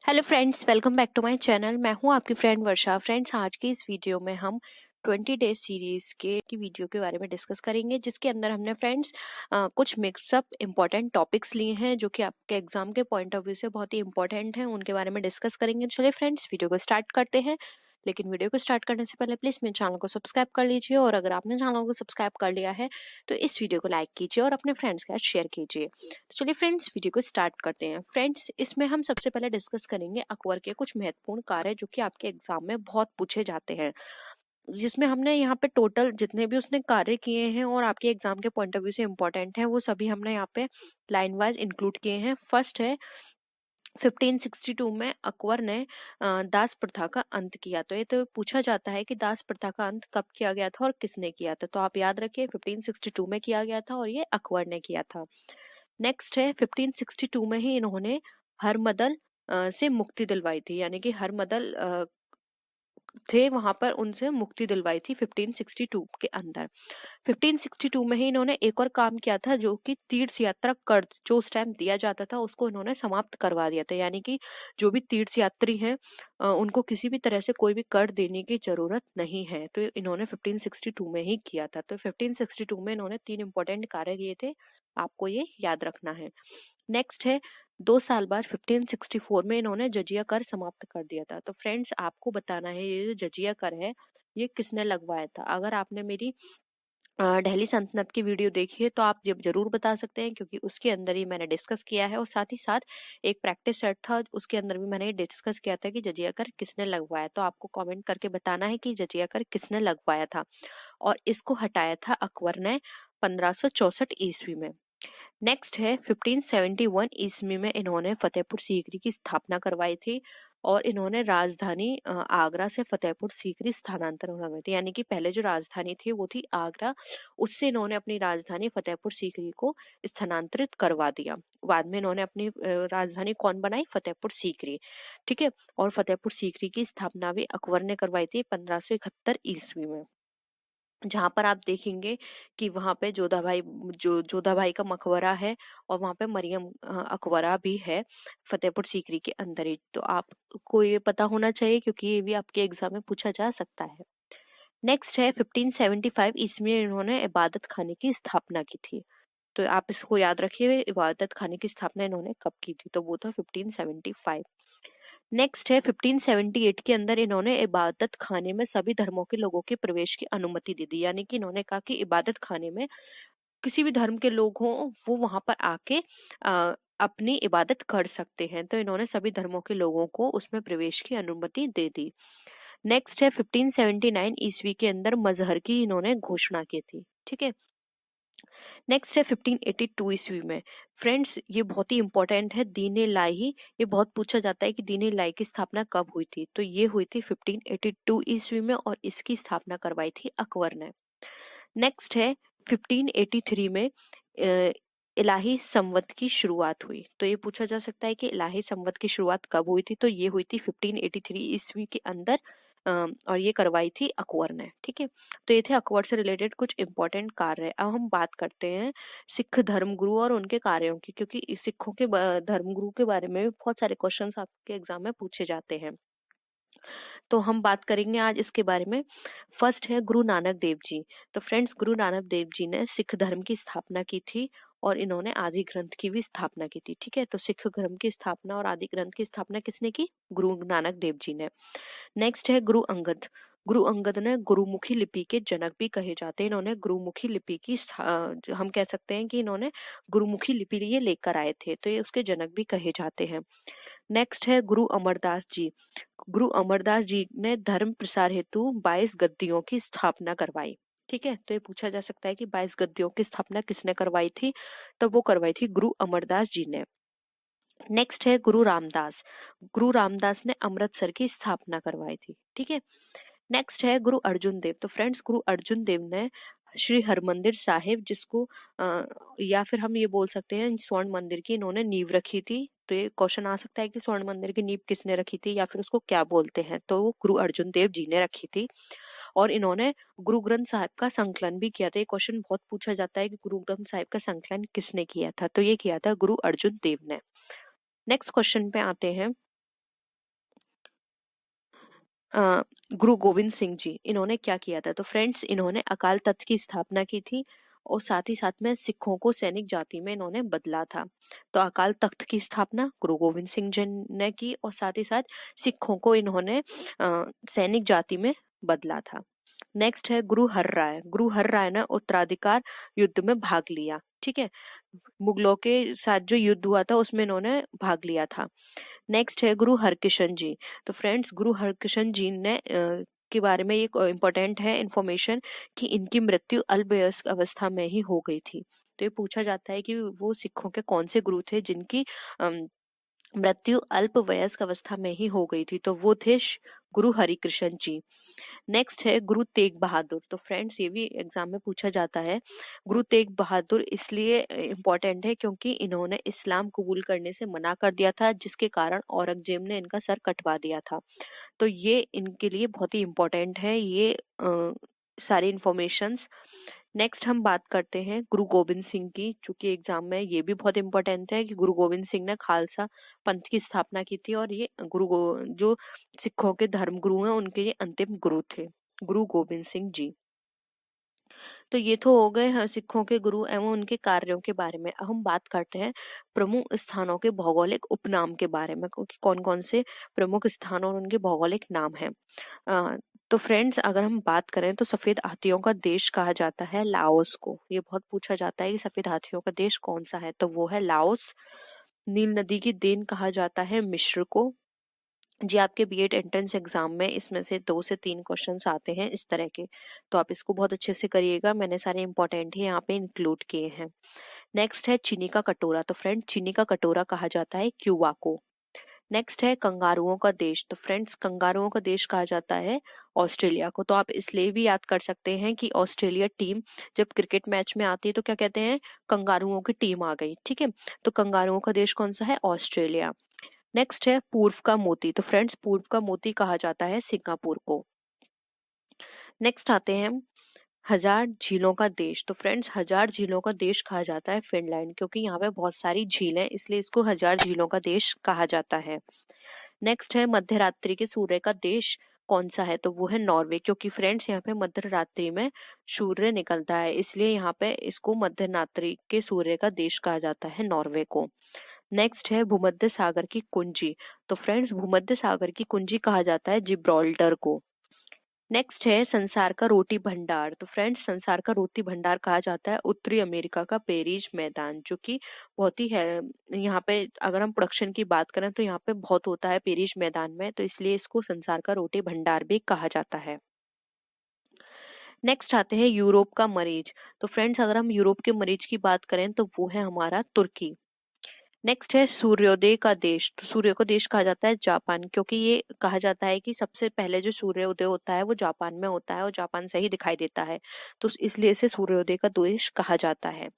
Hello friends, welcome back to my channel. मैं हूं आपकी फ्रेंड वर्षा। फ्रेंड्स, आज की इस वीडियो में हम 20 डेज सीरीज के की वीडियो के बारे में डिस्कस करेंगे, जिसके अंदर हमने फ्रेंड्स कुछ मिक्सअप इंपॉर्टेंट टॉपिक्स लिए हैं जो कि आपके एग्जाम के पॉइंट ऑफ व्यू से बहुत ही इंपॉर्टेंट हैं। उनके बारे में डिस्कस करेंगे। चलिए फ्रेंड्स, वीडियो को स्टार्ट करते हैं। लेकिन वीडियो को स्टार्ट करने से पहले प्लीज मेरे चैनल को सब्सक्राइब कर लीजिए, और अगर आपने चैनल को सब्सक्राइब कर लिया है तो इस वीडियो को लाइक कीजिए और अपने फ्रेंड्स के साथ शेयर कीजिए। तो चलिए फ्रेंड्स, वीडियो को स्टार्ट करते हैं। फ्रेंड्स, इसमें हम सबसे पहले डिस्कस करेंगे अकबर के कुछ महत्वपूर्ण कार्य जो कि आपके एग्जाम में बहुत पूछे जाते हैं, जिसमें हमने यहाँ पे टोटल जितने भी उसने कार्य किए हैं और आपके एग्जाम के पॉइंट ऑफ व्यू से इंपॉर्टेंट है, वो सभी हमने यहाँ पे लाइन वाइज इंक्लूड किए हैं। फर्स्ट है 1562 में अकबर ने दास प्रथा का अंत किया। तो ये तो पूछा जाता है कि दास प्रथा का अंत कब किया गया था और किसने किया था। तो आप याद रखिए 1562 में किया गया था और ये अकबर ने किया था। नेक्स्ट है 1562 में ही इन्होंने हरमदल से मुक्ति दिलवाई थी, यानी कि हरमदल थे वहां पर, उनसे मुक्ति दिलवाई थी 1562 के अंदर। 1562 में ही इन्होंने एक और काम किया था, जो कि तीर्थ यात्रा कर जो उस टाइम दिया जाता था उसको इन्होंने समाप्त करवा दिया था। यानी कि जो भी तीर्थ यात्री हैं उनको किसी भी तरह से कोई भी कर देने की जरूरत नहीं है। तो इन्होंने 1562 में ही किया था। तो 1562 में इन्होंने 3 इंपॉर्टेंट कार्य किए थे, आपको ये याद रखना है। नेक्स्ट है 2 साल बाद 1564 में इन्होंने जजिया कर समाप्त कर दिया था। तो फ्रेंड्स, आपको बताना है ये जो जजिया कर है ये किसने लगवाया था। अगर आपने मेरी दिल्ली सल्तनत की वीडियो देखी है तो आप जरूर बता सकते हैं, क्योंकि उसके अंदर ही मैंने डिस्कस किया है, और साथ ही साथ एक प्रैक्टिस सेट था उसके अंदर भी मैंने डिस्कस किया था कि जजिया कर किसने लगवाया। तो आपको कमेंट करके बताना है कि जजिया कर किसने लगवाया था, और इसको हटाया था अकबर ने 1564 ईस्वी में। नेक्स्ट है 1571 ईस्वी में इन्होंने फतेहपुर सीकरी की स्थापना करवाई थी, और इन्होंने राजधानी आगरा से फतेहपुर सीकरी स्थानांतरण करवाई थी। यानी कि पहले जो राजधानी थी वो थी आगरा, उससे इन्होंने अपनी राजधानी फतेहपुर सीकरी को स्थानांतरित करवा दिया। बाद में इन्होंने अपनी राजधानी कौन बनाई? फतेहपुर सीकरी। ठीक है। और फतेहपुर सीकरी की स्थापना भी अकबर ने करवाई थी 1571 ईस्वी में, जहां पर आप देखेंगे कि वहां पे जोधा भाई का मकबरा है, और वहां पे मरियम अकबरा भी है फतेहपुर सीकरी के अंदर ही। तो आपको ये पता होना चाहिए, क्योंकि ये भी आपके एग्जाम में पूछा जा सकता है। नेक्स्ट है 1575 ईस्वी में इन्होंने इबादत खाने की स्थापना की थी। तो आप इसको याद रखिए, इबादत खाने की स्थापना इन्होंने कब की थी, तो वो था 1575। नेक्स्ट है 1578 के अंदर इन्होंने इबादत खाने में सभी धर्मों के लोगों के प्रवेश की अनुमति दे दी। यानी कि इन्होंने कहा कि इबादत खाने में किसी भी धर्म के लोग हों वो वहां पर आके अपनी इबादत कर सकते हैं। तो इन्होंने सभी धर्मों के लोगों को उसमें प्रवेश की अनुमति दे दी। नेक्स्ट है 1579 ईस्वी के अंदर मजहर की इन्होंने घोषणा की थी। ठीक है। नेक्स्ट है 1582 ईस्वी में। फ्रेंड्स, ये बहुत ही इंपॉर्टेंट है, दीन इलाही। ये बहुत पूछा जाता है कि दीन इलाही की स्थापना कब हुई थी, तो ये हुई थी 1582 ईस्वी में, और इसकी स्थापना करवाई थी अकबर ने। नेक्स्ट है 1583 में इलाही संवत की शुरुआत हुई। तो ये पूछा जा सकता है कि इलाही संवत की शुरुआत कब हुई थी, तो ये हुई थी 1583 ईस्वी के अंदर, और ये करवाई थी अकबर ने। ठीक है। तो ये थे अकबर से रिलेटेड कुछ इंपॉर्टेंट कार्य। अब हम बात करते हैं सिख धर्मगुरु और उनके कार्यों की, क्योंकि सिखों के धर्मगुरु के बारे में भी बहुत सारे क्वेश्चंस आपके एग्जाम में पूछे जाते हैं। तो हम बात करेंगे आज इसके बारे में। फर्स्ट है गुरु नानक देव जी। तो फ्रेंड्स, गुरु नानक देव जी ने सिख धर्म की स्थापना की थी, और इन्होंने आदि ग्रंथ की भी स्थापना की थी। ठीक है। तो सिख धर्म की स्थापना और आदि ग्रंथ की स्थापना किसने की? गुरु नानक देव जी ने। नेक्स्ट है गुरु अंगद। गुरु अंगद ने गुरुमुखी लिपि के जनक भी कहे जाते हैं। इन्होंने गुरुमुखी लिपि की हम कह सकते हैं कि इन्होंने गुरुमुखी लिपि ये लेकर आए थे, तो ये उसके जनक भी कहे जाते हैं। नेक्स्ट है गुरु अमरदास जी। गुरु अमरदास जी ने धर्म प्रसार हेतु 22 गद्दियों की स्थापना करवाई। ठीक है। तो ये पूछा जा सकता है कि 22 गद्दियों की स्थापना किसने करवाई थी, तो वो करवाई थी गुरु अमरदास जी ने। नेक्स्ट है गुरु रामदास। गुरु रामदास ने अमृतसर की स्थापना करवाई थी। ठीक है। नेक्स्ट है गुरु अर्जुन देव। तो फ्रेंड्स, गुरु अर्जुन देव ने श्री हरमंदिर साहिब, जिसको या फिर हम ये बोल सकते हैं स्वर्ण मंदिर की इन्होंने नींव रखी थी। तो ये क्वेश्चन आ सकता है कि स्वर्ण मंदिर की नींव किसने रखी थी, या फिर उसको क्या बोलते हैं, तो वो गुरु अर्जुन देव जी ने रखी थी। और इन्होंने गुरु ग्रंथ साहिब का संकलन भी किया था। ये क्वेश्चन बहुत पूछा जाता है कि गुरु ग्रंथ साहिब का संकलन किसने किया था, तो ये किया था गुरु अर्जुन देव ने। नेक्स्ट क्वेश्चन पे आते हैं। गुरु गोविंद सिंह जी, इन्होंने क्या किया था? तो फ्रेंड्स इन्होंने अकाल तख्त की स्थापना की थी और साथ ही साथ में सिखों को सैनिक जाति में इन्होंने बदला था। तो अकाल तख्त की स्थापना गुरु गोविंद सिंह जी ने की और साथ ही साथ सिखों को इन्होंने सैनिक जाति में बदला था। नेक्स्ट है गुरु हर राय। गुरु हर राय ने उत्तराधिकार युद्ध में भाग लिया। ठीक है, मुगलों के साथ जो युद्ध हुआ था उसमें इन्होंने भाग लिया था। नेक्स्ट है गुरु हरकिशन जी। तो फ्रेंड्स गुरु हरकिशन जी ने के बारे में एक इम्पोर्टेंट है इंफॉर्मेशन कि इनकी मृत्यु अल्पवयस्क अवस्था में ही हो गई थी। तो ये पूछा जाता है कि वो सिखों के कौन से गुरु थे जिनकी मृत्यु अल्पवयस्क अवस्था में ही हो गई थी? तो वो थे गुरु हरिकृष्ण जी। नेक्स्ट है गुरु तेग बहादुर। तो फ्रेंड्स ये भी एग्जाम में पूछा जाता है। गुरु तेग बहादुर इसलिए इम्पोर्टेंट है क्योंकि इन्होंने इस्लाम कबूल करने से मना कर दिया था, जिसके कारण औरंगजेब ने इनका सर कटवा दिया था। तो ये इनके लिए बहुत ही इम्पोर्टेंट है ये सारी इंफॉर्मेशंस। नेक्स्ट हम बात करते हैं गुरु गोविंद सिंह की, चूंकि एग्जाम में ये भी बहुत इंपॉर्टेंट है कि गुरु गोविंद सिंह ने खालसा पंथ की स्थापना की थी और ये जो सिखों के धर्म गुरु हैं उनके ये अंतिम गुरु थे, गुरु गोविंद सिंह जी। तो ये तो हो गए सिखों के गुरु एवं उनके कार्यों के बारे में। अब हम बात करते हैं प्रमुख स्थानों के भौगोलिक उपनाम के बारे में, क्योंकि कौन कौन से प्रमुख स्थान और उनके भौगोलिक नाम हैं। तो फ्रेंड्स अगर हम बात करें तो सफेद हाथियों का देश कहा जाता है लाओस को। ये बहुत पूछा जाता है कि सफेद हाथियों का देश कौन सा है, तो वो है लाओस। नील नदी की देन कहा जाता है मिस्र को। जी आपके बीएड एंट्रेंस एग्जाम में इसमें से 2 से 3 क्वेश्चंस आते हैं इस तरह के, तो आप इसको बहुत अच्छे से करिएगा। मैंने सारे इंपॉर्टेंट ही यहाँ पे इंक्लूड किए हैं। नेक्स्ट है चीनी का कटोरा। तो फ्रेंड चीनी का कटोरा कहा जाता है क्यूबा को। नेक्स्ट है कंगारुओं का देश। तो फ्रेंड्स कंगारुओं का देश कहा जाता है ऑस्ट्रेलिया को। तो आप इसलिए भी याद कर सकते हैं कि ऑस्ट्रेलिया टीम जब क्रिकेट मैच में आती है तो क्या कहते हैं, कंगारुओं की टीम आ गई। ठीक है, तो कंगारुओं का देश कौन सा है, ऑस्ट्रेलिया। नेक्स्ट है पूर्व का मोती। तो फ्रेंड्स पूर्व का मोती कहा जाता है सिंगापुर को। नेक्स्ट आते हैं हजार झीलों का देश। तो फ्रेंड्स हजार झीलों का देश कहा जाता है फिनलैंड, क्योंकि यहाँ पे बहुत सारी झील हैं इसलिए इसको हजार झीलों का देश कहा जाता है। नेक्स्ट है मध्य रात्रि के सूर्य का देश कौन सा है, तो वो है नॉर्वे, क्योंकि फ्रेंड्स यहाँ पे मध्य रात्रि में सूर्य निकलता है इसलिए यहाँ पे इसको मध्य रात्रि के सूर्य का देश कहा जाता है, नॉर्वे को। नेक्स्ट है भूमध्य सागर की कुंजी। तो फ्रेंड्स भूमध्य सागर की कुंजी कहा जाता है जिब्राल्टर को। नेक्स्ट है संसार का रोटी भंडार। तो फ्रेंड्स संसार का रोटी भंडार कहा जाता है उत्तरी अमेरिका का पेरिज मैदान, जो कि बहुत ही है यहाँ पे। अगर हम प्रोडक्शन की बात करें तो यहाँ पे बहुत होता है पेरिज मैदान में, तो इसलिए इसको संसार का रोटी भंडार भी कहा जाता है। नेक्स्ट आते हैं यूरोप का मरीज। तो फ्रेंड्स अगर हम यूरोप के मरीज की बात करें तो वो है हमारा तुर्की। नेक्स्ट है सूर्योदय का देश। तो सूर्य को देश कहा जाता है जापान, क्योंकि ये कहा जाता है कि सबसे पहले जो सूर्योदय होता है वो जापान में होता है और जापान से ही दिखाई देता है, तो इसलिए इसे सूर्योदय का देश कहा जाता है।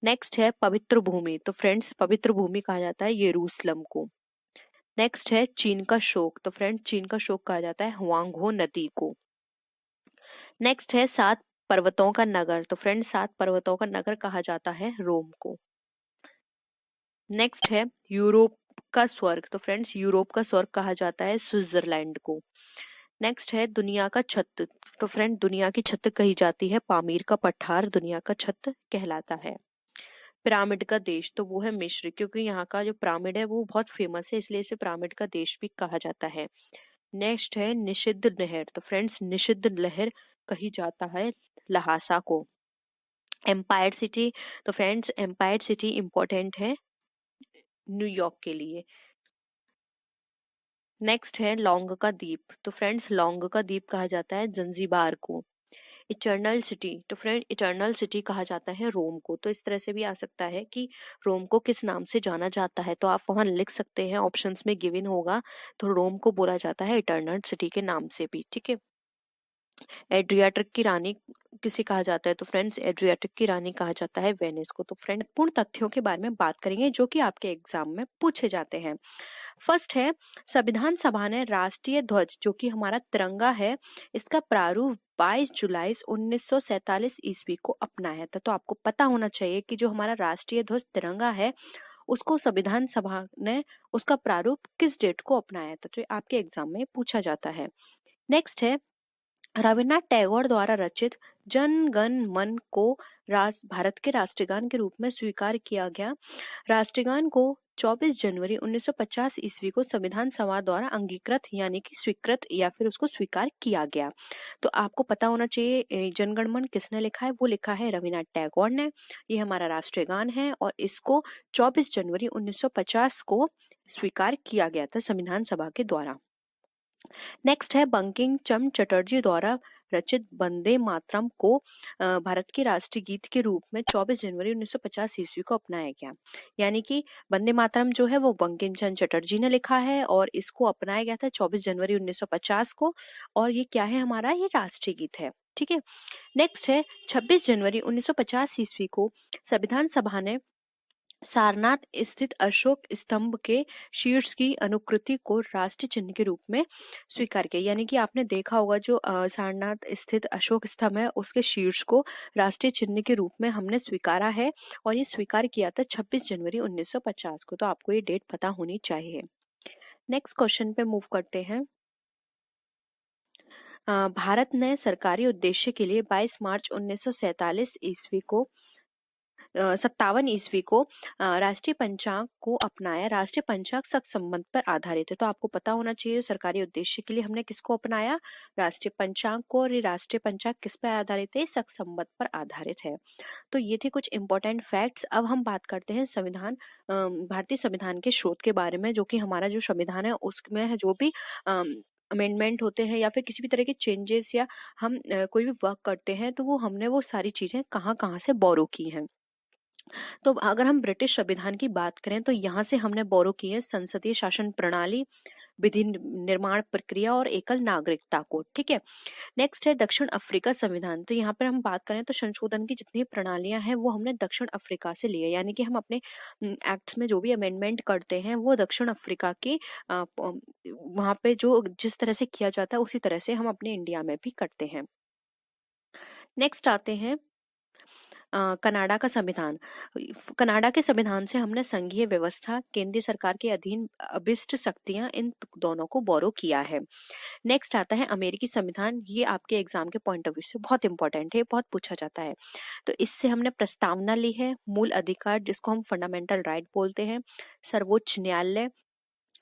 नेक्स्ट है पवित्र भूमि। तो फ्रेंड्स पवित्र भूमि कहा जाता है यरूशलेम को। नेक्स्ट है चीन का शोक। तो फ्रेंड्स चीन का शोक कहा जाता है हुआंगहो नदी को। नेक्स्ट है 7 पर्वतों का नगर। तो फ्रेंड्स 7 पर्वतों का नगर कहा जाता है रोम को। नेक्स्ट है यूरोप का स्वर्ग। तो फ्रेंड्स यूरोप का स्वर्ग कहा जाता है स्विट्जरलैंड को। नेक्स्ट है दुनिया का छत। तो फ्रेंड दुनिया की छत कही जाती है पामीर का पठार दुनिया का छत कहलाता है। पिरामिड का देश। तो वो है मिस्र, क्योंकि यहाँ का जो पिरामिड है वो बहुत फेमस है इसलिए इसे पिरामिड का देश भी कहा जाता है। नेक्स्ट है निषिद्ध नहर। तो फ्रेंड्स निषिद्ध नहर कही जाता है लहासा को। Empire city. तो फ्रेंड्स एम्पायर सिटी इंपॉर्टेंट है न्यूयॉर्क के लिए। नेक्स्ट है लौंग का द्वीप। तो फ्रेंड्स लौंग का द्वीप कहा जाता है जंजीबार को। Eternal city. तो फ्रेंड इटर्नल सिटी कहा जाता है रोम को। तो इस तरह से भी आ सकता है कि रोम को किस नाम से जाना जाता है, तो आप वहां लिख सकते हैं, ऑप्शंस में गिवन होगा। तो रोम को बोला जाता है इटर्नल सिटी के नाम से भी। ठीक है, एड्रियाटिक की रानी किसे कहा जाता है, तो फ्रेंड्स एड्रियाटिक की रानी कहा जाता है वेनिस को। तो फ्रेंड पूर्ण तथ्यों के बारे में बात करेंगे जो कि आपके एग्जाम में पूछे जाते हैं। फर्स्ट है संविधान सभा ने राष्ट्रीय ध्वज जो कि हमारा तिरंगा है इसका प्रारूप 22 जुलाई 1947 ईस्वी को अपनाया था। तो आपको पता होना चाहिए कि जो हमारा राष्ट्रीय ध्वज तिरंगा है उसको संविधान सभा ने उसका प्रारूप किस डेट को अपनाया था, तो आपके एग्जाम में पूछा जाता है। नेक्स्ट है रविन्द्रनाथ टैगोर द्वारा रचित जन गण मन को भारत के राष्ट्रगान के रूप में स्वीकार किया गया। राष्ट्रगान को 24 जनवरी 1950 ईस्वी को संविधान सभा द्वारा अंगीकृत यानी कि स्वीकृत या फिर उसको स्वीकार किया गया। तो आपको पता होना चाहिए जनगणमन किसने लिखा है, वो लिखा है रविन्द्रनाथ टैगोर ने। ये हमारा राष्ट्रगान है और इसको 24 जनवरी 1950 को स्वीकार किया गया था संविधान सभा के द्वारा। नेक्स्ट है बंकिम चंद्र चटर्जी द्वारा रचित वंदे मातरम को भारत के राष्ट्रीय गीत के रूप में 24 जनवरी 1950 ईस्वी को अपनाया गया। यानी कि वंदे मातरम जो है वो बंकिम चंद्र चटर्जी ने लिखा है और इसको अपनाया गया था 24 जनवरी 1950 को, और ये क्या है हमारा, ये राष्ट्रीय गीत है। ठीक है। नेक्स्ट है 26 जनवरी 1950 ईस्वी को संविधान सभा ने सारनाथ स्थित अशोक स्तंभ के शीर्ष की अनुकृति को राष्ट्रीय चिन्ह के रूप में स्वीकार किया। यानी कि आपने देखा होगा जो सारनाथ स्थित अशोक स्तंभ है उसके शीर्ष को राष्ट्रीय चिन्ह के रूप में हमने स्वीकारा है और ये स्वीकार किया था 26 जनवरी 1950 को। तो आपको ये डेट पता होनी चाहिए। नेक्स्ट क्वेश्चन पे मूव करते हैं। भारत ने सरकारी उद्देश्य के लिए 22 मार्च 1947 ईस्वी को 57 ईस्वी को राष्ट्रीय पंचांग को अपनाया। राष्ट्रीय पंचांग सख संबंध पर आधारित है। तो आपको पता होना चाहिए सरकारी उद्देश्य के लिए हमने किसको अपनाया, राष्ट्रीय पंचांग को, और ये राष्ट्रीय पंचांग किस पर आधारित है, सख संबंध पर आधारित है। तो ये थे कुछ इंपॉर्टेंट फैक्ट्स। अब हम बात करते हैं संविधान, भारतीय संविधान के स्रोत के बारे में, जो कि हमारा जो संविधान है उसमें जो भी अमेंडमेंट होते हैं या फिर किसी भी तरह के चेंजेस या हम कोई भी वर्क करते हैं तो वो हमने वो सारी चीजें कहाँ कहाँ से बोरो की हैं। तो अगर हम ब्रिटिश संविधान की बात करें तो यहाँ से हमने बोरो की है संसदीय शासन प्रणाली, विधि निर्माण प्रक्रिया और एकल नागरिकता को। ठीक है। नेक्स्ट है दक्षिण अफ्रीका संविधान। तो यहाँ पर हम बात करें तो संशोधन की जितनी प्रणालियां हैं वो हमने दक्षिण अफ्रीका से ली है। यानी कि हम अपने एक्ट्स में जो भी अमेंडमेंट करते हैं वो दक्षिण अफ्रीका के वहाँ पे जो जिस तरह से किया जाता है उसी तरह से हम अपने इंडिया में भी करते हैं। नेक्स्ट आते हैं कनाडा का संविधान। कनाडा के संविधान से हमने संघीय व्यवस्था, केंद्रीय सरकार के अधीन अभिष्ट शक्तियां, इन दोनों को बोरो किया है। नेक्स्ट आता है अमेरिकी संविधान। ये आपके एग्जाम के पॉइंट ऑफ व्यू से बहुत इंपॉर्टेंट है, बहुत पूछा जाता है। तो इससे हमने प्रस्तावना ली है, मूल अधिकार जिसको हम फंडामेंटल राइट बोलते हैं, सर्वोच्च न्यायालय,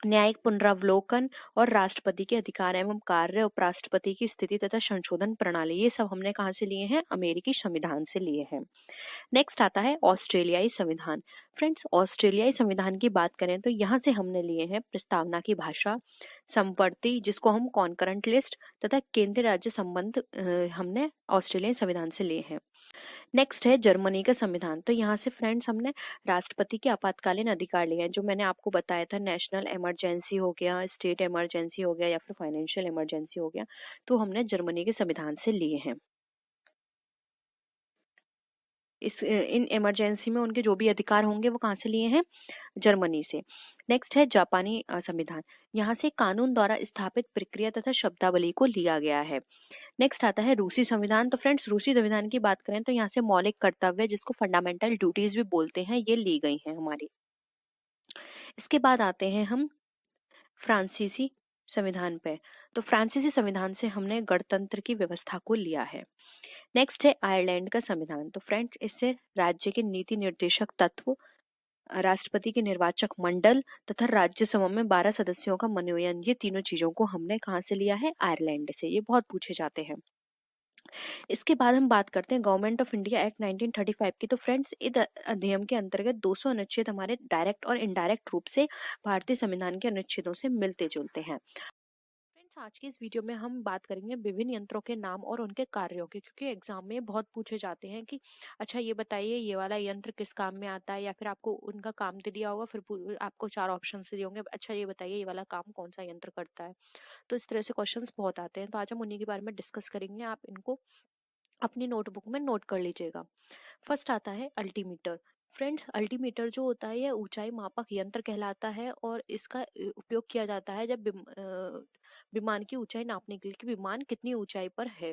न्यायिक पुनरावलोकन और राष्ट्रपति के अधिकार एवं कार्य, उपराष्ट्रपति की स्थिति तथा संशोधन प्रणाली, ये सब हमने कहाँ से लिए हैं, अमेरिकी संविधान से लिए हैं। नेक्स्ट आता है ऑस्ट्रेलियाई संविधान। फ्रेंड्स, ऑस्ट्रेलियाई संविधान की बात करें तो यहाँ से हमने लिए हैं प्रस्तावना की भाषा, संवर्ती जिसको हम कॉन्करेंट लिस्ट, तथा केंद्रीय राज्य संबंध हमने ऑस्ट्रेलियाई संविधान से लिए हैं। नेक्स्ट है जर्मनी का संविधान। तो यहाँ से फ्रेंड्स हमने राष्ट्रपति के आपातकालीन अधिकार लिए हैं, जो मैंने आपको बताया था, नेशनल इमरजेंसी हो गया, स्टेट इमरजेंसी हो गया या फिर फाइनेंशियल इमरजेंसी हो गया, तो हमने जर्मनी के संविधान से लिए हैं। इन इमरजेंसी में उनके जो भी अधिकार होंगे वो कहाँ से लिए हैं, जर्मनी से। नेक्स्ट है जापानी संविधान। यहाँ से कानून द्वारा स्थापित प्रक्रिया तथा शब्दावली को लिया गया है। नेक्स्ट आता है रूसी संविधान। तो फ्रेंड्स, रूसी संविधान की बात करें तो यहाँ से मौलिक कर्तव्य जिसको फंडामेंटल ड्यूटीज भी बोलते हैं, ये ली गई हैं हमारी। इसके बाद आते हैं हम फ्रांसीसी संविधान पे। तो फ्रांसीसी संविधान से हमने गणतंत्र की व्यवस्था को लिया है। नेक्स्ट है आयरलैंड का संविधान। तो फ्रेंड्स, इससे राज्य के नीति निर्देशक तत्व, राष्ट्रपति के निर्वाचक मंडल तथा राज्यसभा में 12 सदस्यों का मनोनयन, ये तीनों चीजों को हमने कहाँ से लिया है, आयरलैंड से। ये बहुत पूछे जाते हैं। इसके बाद हम बात करते हैं गवर्नमेंट ऑफ इंडिया एक्ट 1935 की। तो फ्रेंड्स, इस अधिनियम के अंतर्गत 200 अनुच्छेद हमारे डायरेक्ट और इनडायरेक्ट रूप से भारतीय संविधान के अनुच्छेदों से मिलते जुलते हैं। फ्रेंड्स, आज की इस वीडियो में हम बात करेंगे विभिन्न यंत्रों के नाम और उनके कार्यों के, क्योंकि एग्जाम में बहुत पूछे जाते हैं कि अच्छा ये बताइए ये वाला यंत्र किस काम में आता है, या फिर आपको उनका काम दे दिया होगा, फिर आपको 4 ऑप्शन से दिए होंगे, अच्छा ये बताइए ये वाला काम कौन सा यंत्र करता है। तो इस तरह से क्वेश्चंस बहुत आते हैं। तो आज हम उन्हीं के बारे में डिस्कस करेंगे। आप इनको अपनी नोटबुक में नोट कर लीजिएगा। फर्स्ट आता है अल्टीमीटर। फ्रेंड्स, अल्टीमीटर जो होता है यह ऊंचाई मापक यंत्र कहलाता है और इसका उपयोग किया जाता है जब विमान की ऊंचाई नापने के लिए कि विमान कितनी ऊंचाई पर है।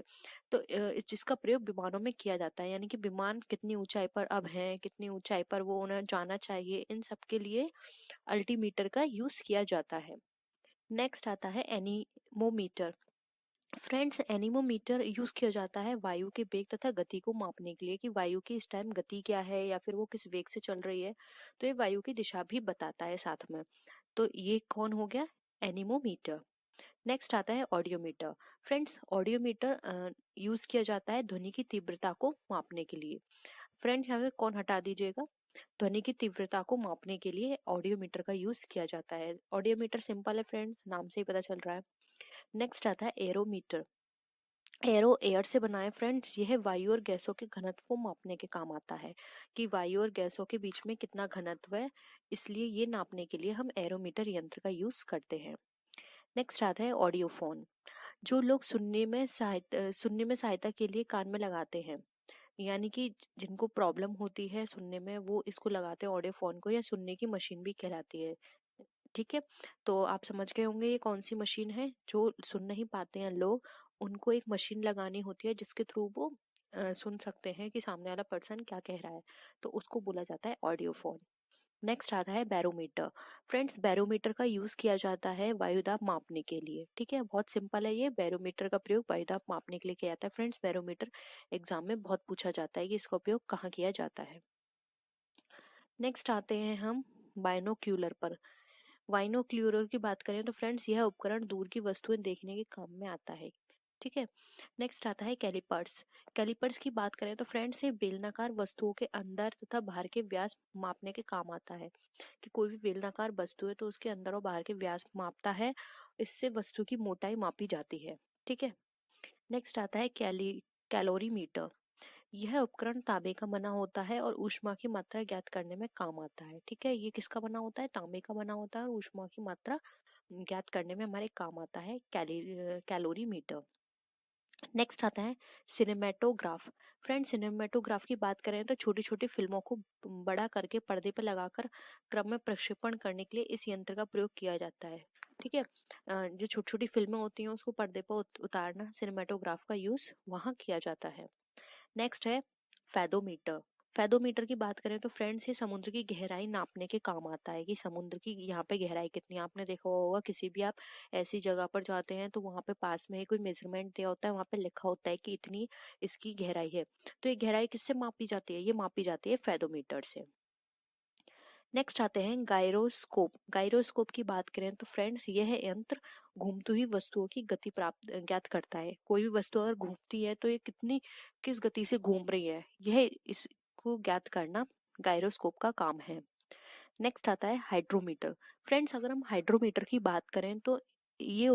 तो जिसका प्रयोग विमानों में किया जाता है, यानी कि विमान कितनी ऊंचाई पर अब है, कितनी ऊंचाई पर वो उन्हें जाना चाहिए, इन सब के लिए अल्टीमीटर का यूज किया जाता है। नेक्स्ट आता है एनीमोमीटर। फ्रेंड्स, एनीमोमीटर यूज किया जाता है वायु के वेग तथा गति को मापने के लिए कि वायु की इस टाइम गति क्या है या फिर वो किस वेग से चल रही है। तो ये वायु की दिशा भी बताता है साथ में। तो ये कौन हो गया? एनीमोमीटर। नेक्स्ट आता है ऑडियोमीटर। फ्रेंड्स, ऑडियोमीटर यूज किया जाता है ध्वनि की तीव्रता को मापने के लिए। फ्रेंड्स, यहाँ से कौन हटा दीजिएगा। ध्वनि की तीव्रता को मापने के लिए ऑडियोमीटर का यूज किया जाता है। ऑडियोमीटर सिंपल है फ्रेंड्स, नाम से ही पता चल रहा है। नेक्स्ट आता है एरोमीटर। एरो एयर से बना है फ्रेंड्स। यह वायु और गैसों के घनत्व को मापने के काम आता है कि वायु और गैसों के बीच में कितना घनत्व है, इसलिए ये नापने के लिए हम एरोमीटर यंत्र का यूज करते हैं। नेक्स्ट आता है ऑडियोफोन। जो लोग सुनने में सहायता के लिए कान में लगाते हैं, यानी कि जिनको प्रॉब्लम होती है सुनने में, वो इसको लगाते हैं ऑडियोफोन को, या सुनने की मशीन भी कहलाती है। ठीक है, तो आप समझ गए होंगे ये कौन सी मशीन है। जो सुन नहीं पाते हैं लोग, उनको एक मशीन लगानी होती है जिसके थ्रू वो सुन सकते हैं कि सामने वाला पर्सन क्या कह रहा है, तो उसको बोला जाता है ऑडियोफोन। नेक्स्ट आता है बैरोमीटर। फ्रेंड्स, बैरोमीटर का यूज किया जाता है वायुदाब मापने के लिए। ठीक है, बहुत सिंपल है ये। बैरोमीटर का प्रयोग वायुदाब मापने के लिए किया जाता है। फ्रेंड्स, बैरोमीटर एग्जाम में बहुत पूछा जाता है कि इसका उपयोग कहाँ किया जाता है। नेक्स्ट आते हैं हम बाइनोक्यूलर पर। बाइनोक्यूलर की बात करें तो फ्रेंड्स, यह उपकरण दूर की वस्तुएं देखने के काम में आता है। ठीक है, नेक्स्ट आता है कैलिपर्स। कैलिपर्स की बात करें तो फ्रेंड्स, ये बेलनाकार वस्तुओं के अंदर तथा बाहर के व्यास मापने के काम आता है कि कोई भी बेलनाकार वस्तु है तो उसके अंदर और बाहर के व्यास मापता है। इससे वस्तु की मोटाई मापी जाती है। ठीक है, नेक्स्ट आता है कैलोरीमीटर। यह उपकरण तांबे का बना होता है और ऊष्मा की मात्रा ज्ञात करने में काम आता है। ठीक है, ये किसका बना होता है? तांबे का बना होता है और ऊष्मा की मात्रा ज्ञात करने में हमारे काम आता है कैलोरीमीटर। नेक्स्ट आता है सिनेमेटोग्राफ। फ्रेंड, सिनेमेटोग्राफ की बात करें तो छोटी छोटी फिल्मों को बड़ा करके पर्दे पर लगाकर क्रम में प्रक्षेपण करने के लिए इस यंत्र का प्रयोग किया जाता है। ठीक है, जो छोटी छोटी फिल्में होती हैं उसको पर्दे पर उतारना, सिनेमेटोग्राफ का यूज वहां किया जाता है। नेक्स्ट है फैदोमीटर। फैदोमीटर की बात करें तो फ्रेंड्स, ये समुद्र की गहराई नापने के काम आता है कि समुद्र की यहाँ पे गहराई कितनी है। आपने देखा होगा किसी भी आप ऐसी जगह पर जाते हैं तो वहां पे पास में ही कोई मेजरमेंट दिया होता है, वहां पे लिखा होता है कि इतनी इसकी गहराई है। तो ये गहराई किससे मापी जाती है? ये मापी जाती है फैदोमीटर से। नेक्स्ट आते हैं गायरोस्कोप। गायरोस्कोप की बात करें तो फ्रेंड्स, यह यंत्र घूमती हुई वस्तुओं की गति प्राप्त ज्ञात करता है। कोई भी वस्तु अगर घूमती है तो ये किस गति से घूम रही है, यह इसको ज्ञात करना गायरोस्कोप का काम है। नेक्स्ट आता है हाइड्रोमीटर। फ्रेंड्स, अगर हम हाइड्रोमीटर की बात करें तो ये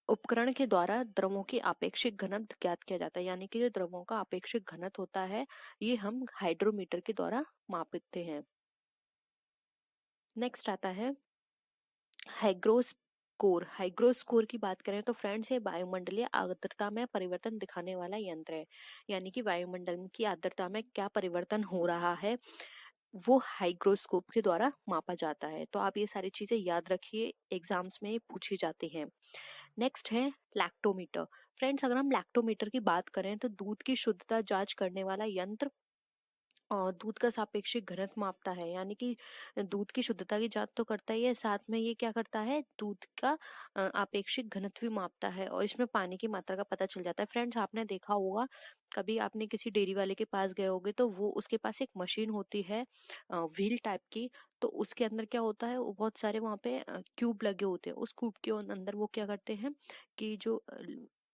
उपकरण के द्वारा द्रवों की आपेक्षिक घनत्व ज्ञात किया जाता है, यानी कि जो द्रवों का आपेक्षिक घनत्व होता है ये हम हाइड्रोमीटर के द्वारा मापते हैं। नेक्स्ट आता है हाइग्रोस्कोर। हाइग्रोस्कोर की बात करें तो फ्रेंड्स, ये वायुमंडलीय आर्द्रता में परिवर्तन दिखाने वाला यंत्र है, यानी कि वायुमंडल की आर्द्रता में क्या परिवर्तन हो रहा है वो हाइग्रोस्कोप के द्वारा मापा जाता है। तो आप ये सारी चीजें याद रखिए, एग्जाम्स में पूछी जाती हैं। नेक्स्ट है लैक्टोमीटर। फ्रेंड्स, अगर हम लैक्टोमीटर की बात करें तो दूध की शुद्धता जांच करने वाला यंत्र और दूध का सापेक्षिक घनत्व मापता है, यानी कि दूध की शुद्धता की जांच तो करता ही है, साथ में ये क्या करता है, दूध का आपेक्षिक घनत्व भी मापता है और इसमें पानी की मात्रा का पता चल जाता है। फ्रेंड्स, आपने देखा होगा कभी आपने किसी डेयरी वाले के पास गए होगे तो वो उसके पास एक मशीन होती है व्हील टाइप की। तो उसके अंदर क्या होता है, वो बहुत सारे वहां पे क्यूब लगे होते हैं। उस क्यूब के अंदर वो क्या करते हैं कि जो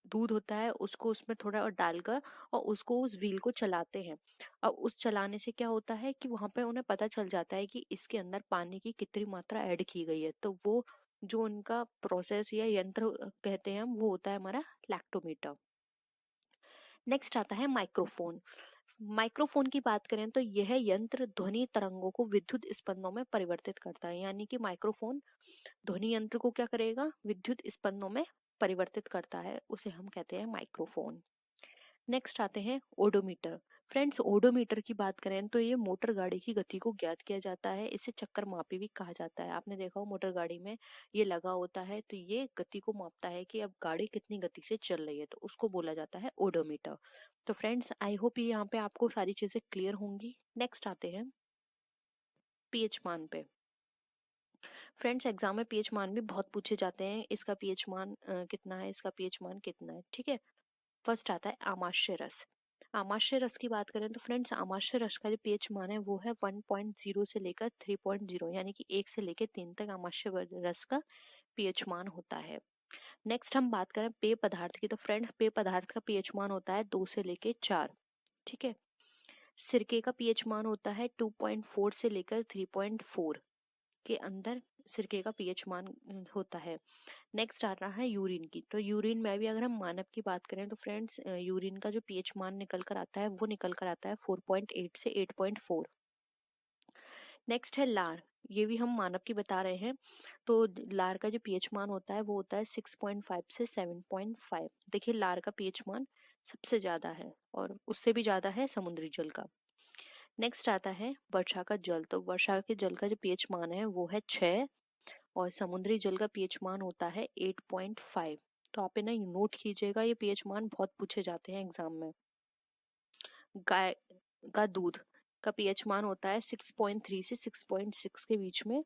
दूध होता है उसको उसमें थोड़ा और डालकर और उसको उस व्हील को चलाते हैं। अब उस चलाने से क्या होता है कि वहां पे उन्हें पता चल जाता है कि इसके अंदर पानी की कितनी मात्रा ऐड की गई है। तो वो जो उनका प्रोसेस या यंत्र कहते हैं हम, वो होता है हमारा लैक्टोमीटर। नेक्स्ट आता है माइक्रोफोन। माइक्रोफोन की बात करें तो यह यंत्र ध्वनि तरंगों को विद्युत स्पंदों में परिवर्तित करता है, यानी कि माइक्रोफोन ध्वनि यंत्र को क्या करेगा, विद्युत स्पंदों में परिवर्तित करता है, उसे हम कहते हैं माइक्रोफोन। नेक्स्ट आते हैं ओडोमीटर। फ्रेंड्स, ओडोमीटर की बात करें तो ये मोटर गाड़ी की गति को ज्ञात किया जाता है, इसे चक्कर मापी भी कहा जाता है। आपने देखा हो मोटर गाड़ी में ये लगा होता है, तो ये गति को मापता है कि अब गाड़ी कितनी गति से चल रही है, तो उसको बोला जाता है ओडोमीटर। तो फ्रेंड्स, आई होप ये यहाँ पे आपको सारी चीजें क्लियर होंगी। नेक्स्ट आते हैं पीएच मान पे। फ्रेंड्स एग्जाम में पीएच मान भी बहुत पूछे जाते हैं, इसका पीएच मान कितना है, इसका पीएच मान कितना है, ठीक है। फर्स्ट आता है आमाशय रस। आमाशय रस की बात करें तो फ्रेंड्स आमाशय रस का जो पीएच मान है वो है 1.0 से लेकर 3.0, यानी कि 1 से लेकर 3 तक आमाशय रस का पीएच मान होता है। नेक्स्ट हम बात करें पेय पदार्थ की, तो फ्रेंड्स पेय पदार्थ का पीएच मान होता है 2 से लेकर 4, ठीक है। सिरके का पीएच मान होता है 2.4 से लेकर 3.4 के अंदर सिरके का पीएच मान होता है। नेक्स्ट आ रहा है यूरिन की, तो यूरिन में भी अगर हम मानव की बात करें तो फ्रेंड्स यूरिन का जो पीएच मान निकल कर आता है वो निकल कर आता है 4.8 से 8.4। नेक्स्ट है लार, ये भी हम मानव की बता रहे हैं, तो लार का जो पीएच मान होता है वो होता है 6.5 से 7.5। देखिए लार का पीएच मान सबसे ज्यादा है और उससे भी ज्यादा है समुद्री जल का। नेक्स्ट आता है वर्षा का जल, तो वर्षा के जल का जो पीएच मान है वो है 6 और समुद्री जल का पीएच मान होता है 8.5। तो आप इन्हें नोट कीजिएगा, ये पीएच मान बहुत पूछे जाते हैं एग्जाम में। गाय का दूध का पीएच मान होता है 6.3 से 6.6 के बीच में,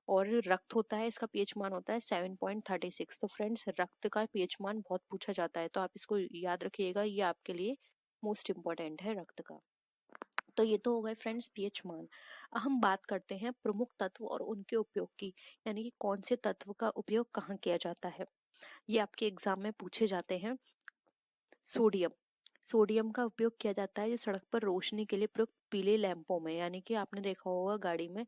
और रक्त होता है इसका पीएच मान होता है 7.36। तो फ्रेंड्स रक्त का पीएच मान बहुत पूछा जाता है, तो आप इसको याद रखिएगा, ये आपके लिए मोस्ट इम्पोर्टेंट है रक्त का। तो ये तो हो गए फ्रेंड्स पीएच मान। अब हम बात करते हैं प्रमुख तत्व और उनके उपयोग की, यानी कि कौन से तत्व का उपयोग कहाँ किया जाता है, ये आपके एग्जाम में पूछे जाते हैं। सोडियम, सोडियम का उपयोग किया जाता है जो सड़क पर रोशनी के लिए प्रयुक्त पीले लैंपों में, यानी कि आपने देखा होगा गाड़ी में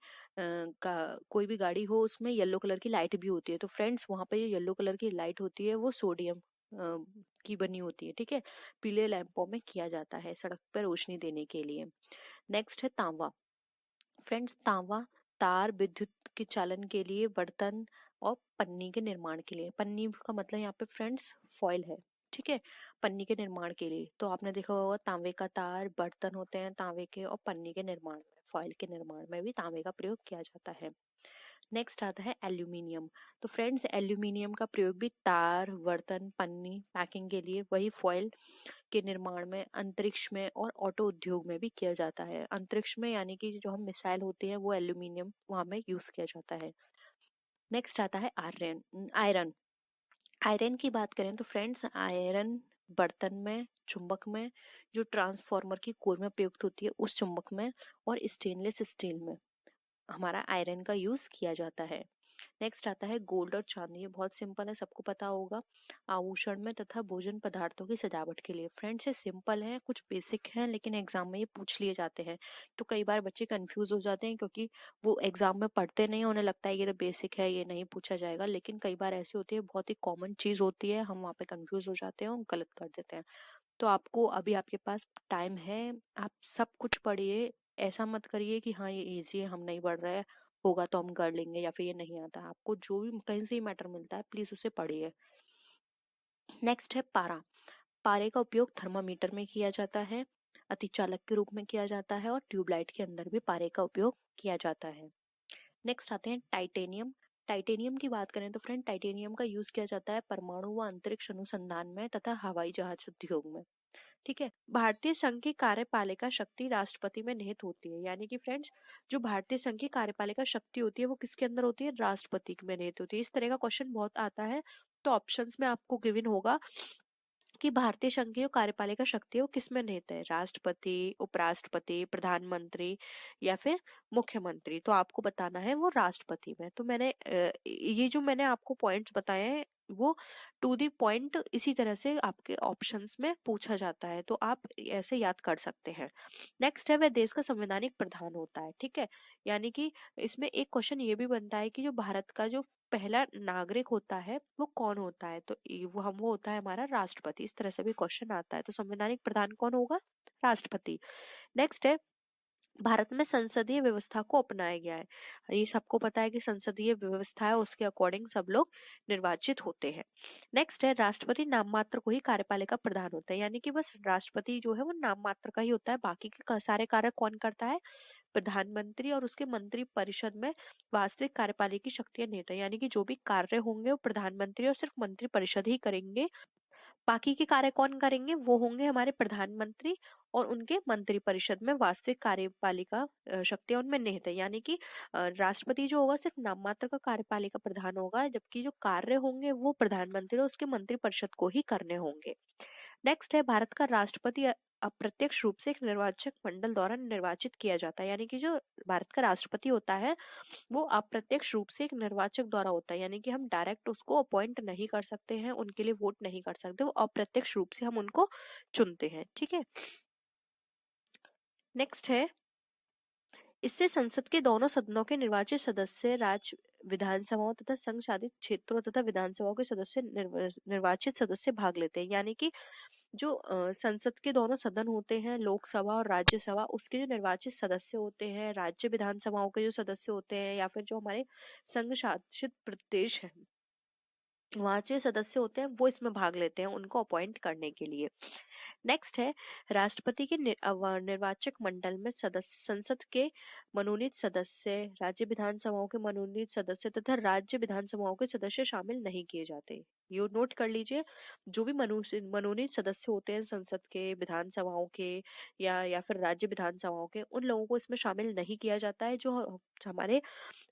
कोई भी गाड़ी हो उसमें येलो कलर की लाइट भी होती है, तो फ्रेंड्स वहां पे ये येलो कलर की लाइट होती है वो सोडियम की बनी होती है, ठीक है। पीले लैंपों में किया जाता है सड़क पर रोशनी देने के लिए। नेक्स्ट है तांबा। फ्रेंड्स तांबा तार विद्युत के चालन के लिए, बर्तन और पन्नी के निर्माण के लिए, पन्नी का मतलब यहाँ पे फ्रेंड्स फॉयल है, ठीक है, पन्नी के निर्माण के लिए। तो आपने देखा होगा तांबे का तार, बर्तन होते हैं तांबे के, और पन्नी के निर्माण में, फॉयल के निर्माण में भी तांबे का प्रयोग किया जाता है। नेक्स्ट आता है एल्यूमिनियम। तो फ्रेंड्स एल्यूमिनियम का प्रयोग भी तार, बर्तन, पन्नी, पैकिंग के लिए, वही फॉयल के निर्माण में, अंतरिक्ष में और ऑटो उद्योग में भी किया जाता है। अंतरिक्ष में यानी कि जो हम मिसाइल होती है वो एल्यूमिनियम वहां में यूज किया जाता है। नेक्स्ट आता है आयरन। आयरन आयरन की बात करें तो फ्रेंड्स आयरन बर्तन में, चुंबक में, जो ट्रांसफार्मर की कोर में प्रयुक्त होती है उस चुंबक में, और स्टेनलेस स्टील में हमारा आयरन का यूज किया जाता है। नेक्स्ट आता है गोल्ड और चांदी, ये बहुत सिंपल है, सबको पता होगा, आभूषण में तथा भोजन पदार्थों की सजावट के लिए। फ्रेंड्स ये सिंपल है, कुछ बेसिक हैं, लेकिन एग्जाम में ये पूछ लिए जाते हैं, तो कई बार बच्चे कंफ्यूज हो जाते हैं क्योंकि वो एग्जाम में पढ़ते नहीं, उन्हें लगता है ये तो बेसिक है ये नहीं पूछा जाएगा, लेकिन कई बार ऐसी होती है बहुत ही कॉमन चीज होती है, हम वहाँ पे कंफ्यूज हो जाते हैं और गलत कर देते हैं। तो आपको अभी आपके पास टाइम है, आप सब कुछ पढ़िए, ऐसा मत करिए कि हाँ ये इजी है हम नहीं पढ़ रहे हैं, होगा तो हम कर लेंगे, या फिर ये नहीं आता। आपको जो भी कहीं से ही मैटर मिलता है प्लीज उसे पढ़िए। नेक्स्ट है पारा। पारे का उपयोग थर्मामीटर में किया जाता है, अतिचालक के रूप में किया जाता है, और ट्यूबलाइट के अंदर भी पारे का उपयोग किया जाता है। नेक्स्ट आते हैं टाइटेनियम। टाइटेनियम की बात करें तो फ्रेंड टाइटेनियम का यूज किया जाता है परमाणु व अंतरिक्ष अनुसंधान में तथा हवाई जहाज उद्योग में, ठीक है। भारतीय संघ की कार्यपालिका शक्ति राष्ट्रपति में निहित होती है, यानी कि फ्रेंड्स जो भारतीय संघ की कार्यपालिका शक्ति होती है वो किसके अंदर होती है, राष्ट्रपति में निहित होती है। इस तरह का क्वेश्चन बहुत आता है, तो ऑप्शंस में आपको गिवन होगा कि भारतीय संघ की जो कार्यपालिका शक्ति है वो किसमें निहित है, राष्ट्रपति, उपराष्ट्रपति, प्रधानमंत्री या फिर मुख्यमंत्री। तो आपको बताना है वो राष्ट्रपति में। तो मैंने ये जो मैंने आपको पॉइंट्स बताए हैं वो टू दी पॉइंट इसी तरह से आपके ऑप्शंस में पूछा जाता है, तो आप ऐसे याद कर सकते हैं। नेक्स्ट है वह देश का संवैधानिक प्रधान होता है, ठीक है, यानी कि इसमें एक क्वेश्चन ये भी बनता है कि जो भारत का जो पहला नागरिक होता है वो कौन होता है, तो वो होता है हमारा राष्ट्रपति। इस तरह से भी क्वेश्चन आता है, तो संवैधानिक प्रधान कौन होगा, राष्ट्रपति। नेक्स्ट है भारत में संसदीय व्यवस्था को अपनाया गया है। ये सबको पता है कि संसदीय व्यवस्था है उसके अकॉर्डिंग सब लोग निर्वाचित होते हैं। नेक्स्ट है राष्ट्रपति नाम मात्र को ही कार्यपालिका प्रधान होता है, यानी कि बस राष्ट्रपति जो है वो नाम मात्र का ही होता है, बाकी के सारे कार्य कौन करता है, प्रधानमंत्री और उसके मंत्री परिषद में वास्तविक कार्यपालिका की शक्तियां नहीं होता, यानी कि जो भी कार्य होंगे वो प्रधानमंत्री और सिर्फ मंत्री परिषद ही करेंगे, बाकी के कार्य कौन करेंगे? वो होंगे हमारे प्रधानमंत्री और उनके मंत्रिपरिषद में वास्तविक कार्यपालिका शक्तियां उनमें निहित है। यानी कि राष्ट्रपति जो होगा सिर्फ नाम मात्र का कार्यपालिका प्रधान होगा, जबकि जो कार्य होंगे वो प्रधानमंत्री और उसके मंत्रिपरिषद को ही करने होंगे। नेक्स्ट है, भारत का राष्ट्रपति अप्रत्यक्ष रूप से एक निर्वाचक मंडल द्वारा निर्वाचित किया जाता है। यानी कि जो भारत का राष्ट्रपति होता है वो अप्रत्यक्ष रूप से एक निर्वाचक द्वारा होता है। यानी कि हम डायरेक्ट उसको अपॉइंट नहीं कर सकते हैं, उनके लिए वोट नहीं कर सकते, वो अप्रत्यक्ष रूप से हम उनको चुनते हैं। ठीक है। नेक्स्ट है, इससे संसद के दोनों सदनों के निर्वाचित सदस्य राज्य विधानसभाओं तथा संघ शासित क्षेत्रों तथा विधानसभाओं के सदस्य निर्वाचित सदस्य भाग लेते हैं। यानी कि जो संसद के दोनों सदन होते हैं, लोकसभा और राज्यसभा, उसके जो निर्वाचित सदस्य होते हैं, राज्य विधानसभाओं के जो सदस्य होते हैं, या फिर जो हमारे संघ शासित प्रदेश है वहाँ जो सदस्य होते हैं वो इसमें भाग लेते हैं उनको अपॉइंट करने के लिए। नेक्स्ट है, राष्ट्रपति के निर्वाचक मंडल में सदस्य संसद के मनोनीत सदस्य, राज्य विधानसभाओं के मनोनीत सदस्य तथा राज्य विधानसभाओं के सदस्य शामिल नहीं किए जाते। ये नोट कर लीजिए, जो भी मनोनीत सदस्य होते हैं संसद के, विधानसभाओं के या फिर राज्य विधानसभाओं के, उन लोगों को इसमें शामिल नहीं किया जाता है। जो हमारे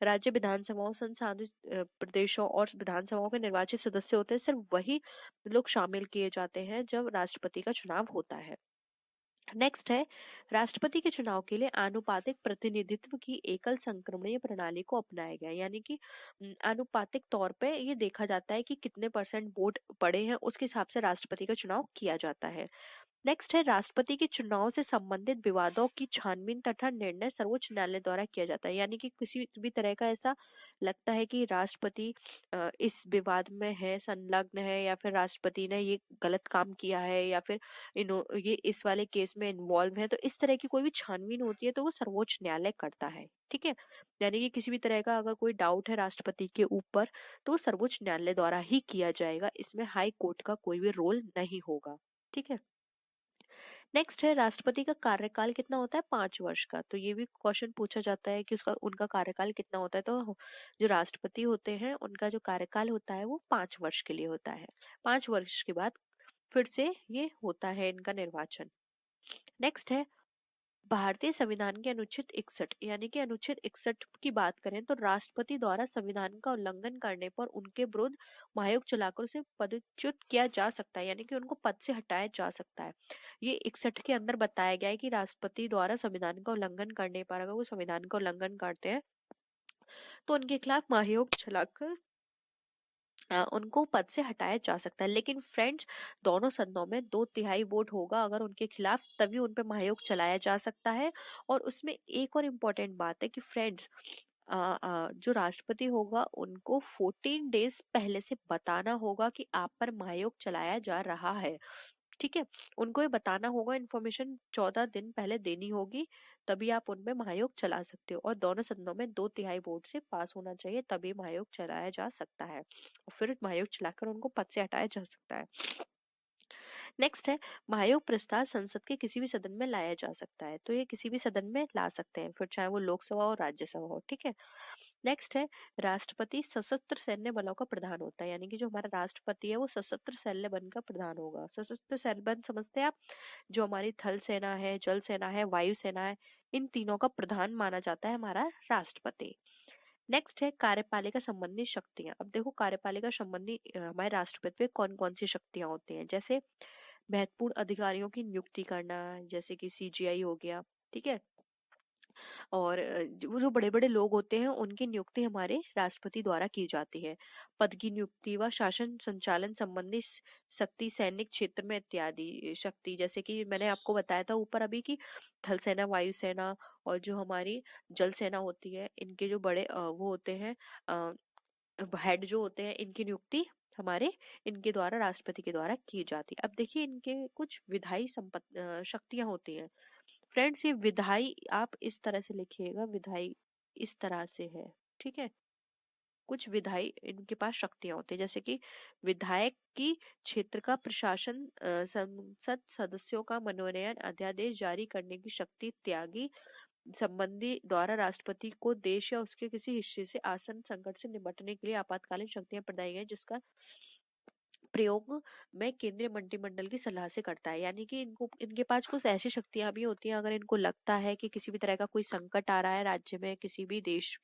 राज्य विधानसभाओं, संसाधित प्रदेशों और विधानसभाओं के निर्वाचित सदस्य होते हैं, सिर्फ वही लोग शामिल किए जाते हैं जब राष्ट्रपति का चुनाव होता है। नेक्स्ट है, राष्ट्रपति के चुनाव के लिए आनुपातिक प्रतिनिधित्व की एकल संक्रमणीय प्रणाली को अपनाया गया। यानी कि आनुपातिक तौर पे ये देखा जाता है कि कितने % वोट पड़े हैं, उसके हिसाब से राष्ट्रपति का चुनाव किया जाता है। नेक्स्ट है, राष्ट्रपति के चुनाव से संबंधित विवादों की छानबीन तथा निर्णय सर्वोच्च न्यायालय द्वारा किया जाता है। यानी कि किसी भी तरह का ऐसा लगता है कि राष्ट्रपति इस विवाद में है, संलग्न है, या फिर राष्ट्रपति ने ये गलत काम किया है, या फिर ये इस वाले केस में इन्वॉल्व है, तो इस तरह की कोई भी छानबीन होती है तो वो सर्वोच्च न्यायालय करता है। ठीक है। यानी कि किसी भी तरह का अगर कोई डाउट है राष्ट्रपति के ऊपर तो वो सर्वोच्च न्यायालय द्वारा ही किया जाएगा, इसमें हाई कोर्ट का कोई भी रोल नहीं होगा। ठीक है। नेक्स्ट है, राष्ट्रपति का कार्यकाल कितना होता है? 5 वर्ष का। तो ये भी क्वेश्चन पूछा जाता है कि उसका उनका कार्यकाल कितना होता है। तो जो राष्ट्रपति होते हैं उनका जो कार्यकाल होता है वो 5 वर्ष के लिए होता है। 5 वर्ष के बाद फिर से ये होता है इनका निर्वाचन। नेक्स्ट है, भारतीय संविधान के अनुच्छेद 61, यानी कि अनुच्छेद 61 की बात करें तो राष्ट्रपति द्वारा संविधान का उल्लंघन करने पर उनके विरुद्ध महाभियोग चलाकर उसे पदच्युत किया जा सकता है। यानी कि उनको पद से हटाया जा सकता है। ये 61 के अंदर बताया गया है कि राष्ट्रपति द्वारा संविधान का उल्लंघन करने पर, अगर वो संविधान का उल्लंघन करते हैं तो उनके खिलाफ महाभियोग चलाकर उनको पद से हटाया जा सकता है। लेकिन फ्रेंड्स, दोनों सदनों में 2/3 वोट होगा अगर उनके खिलाफ, तभी उन पे महाभियोग चलाया जा सकता है। और उसमें एक और इम्पोर्टेंट बात है कि फ्रेंड्स, जो राष्ट्रपति होगा उनको 14 डेज पहले से बताना होगा कि आप पर महाभियोग चलाया जा रहा है। ठीक है। उनको ये बताना होगा, इन्फॉर्मेशन 14 दिन पहले देनी होगी, तभी आप उनमें महाभियोग चला सकते हो। और दोनों सदनों में 2/3 वोट से पास होना चाहिए, तभी महाभियोग चलाया जा सकता है और फिर महाभियोग चलाकर उनको पद से हटाया जा सकता है। नेक्स्ट है, महाभियोग प्रस्ताव संसद के किसी भी सदन में लाया जा सकता है। तो ये किसी भी सदन में ला सकते हैं, फिर चाहे वो लोकसभा हो राज्यसभा हो। ठीक है। नेक्स्ट है, राष्ट्रपति सशस्त्र सैन्य बलों का प्रधान होता है। यानी कि जो हमारा राष्ट्रपति है वो सशस्त्र सैन्य बल का प्रधान होगा। सशस्त्र सैन्य बल समझते हैं आप? जो हमारी थल सेना है, जल सेना है, वायु सेना है, इन तीनों का प्रधान माना जाता है हमारा राष्ट्रपति। नेक्स्ट है, कार्यपालिका संबंधी शक्तियां। अब देखो, कार्यपालिका संबंधी हमारे राष्ट्रपति पे कौन कौन सी शक्तियां होती हैं। जैसे महत्वपूर्ण अधिकारियों की नियुक्ति करना, जैसे कि CGI हो गया। ठीक है। और जो बड़े बड़े लोग होते हैं उनकी नियुक्ति हमारे राष्ट्रपति द्वारा की जाती है। पद की नियुक्ति व शासन संचालन संबंधी शक्ति, सैनिक क्षेत्र में इत्यादि शक्ति, जैसे कि मैंने आपको बताया था ऊपर अभी कि थल सेना, वायु सेना और जो हमारी जल सेना होती है, इनके जो बड़े वो होते हैं हेड जो होते हैं, इनकी नियुक्ति हमारे इनके द्वारा, राष्ट्रपति के द्वारा की जाती है। अब देखिए, इनके कुछ विधायी शक्तियां होती हैं। फ्रेंड्स, ये विधायी आप इस तरह से लिखिएगा, विधायी इस तरह से है। ठीक है। कुछ विधायी इनके पास शक्तियां होती है, जैसे कि विधायक की क्षेत्र का प्रशासन, संसद सदस्यों का मनोनयन, अध्यादेश जारी करने की शक्ति, त्यागी संबंधी द्वारा राष्ट्रपति को देश या उसके किसी हिस्से से आसन संकट से निपटने के लिए आपातकालीन शक्तियां प्रदान गई, जिसका प्रयोग में केंद्रीय मंत्रिमंडल की सलाह से करता है। यानी कि इनके पास कुछ ऐसी शक्तियां भी होती हैं, अगर इनको लगता है कि किसी भी तरह का कोई संकट आ रहा है राज्य में, किसी भी देश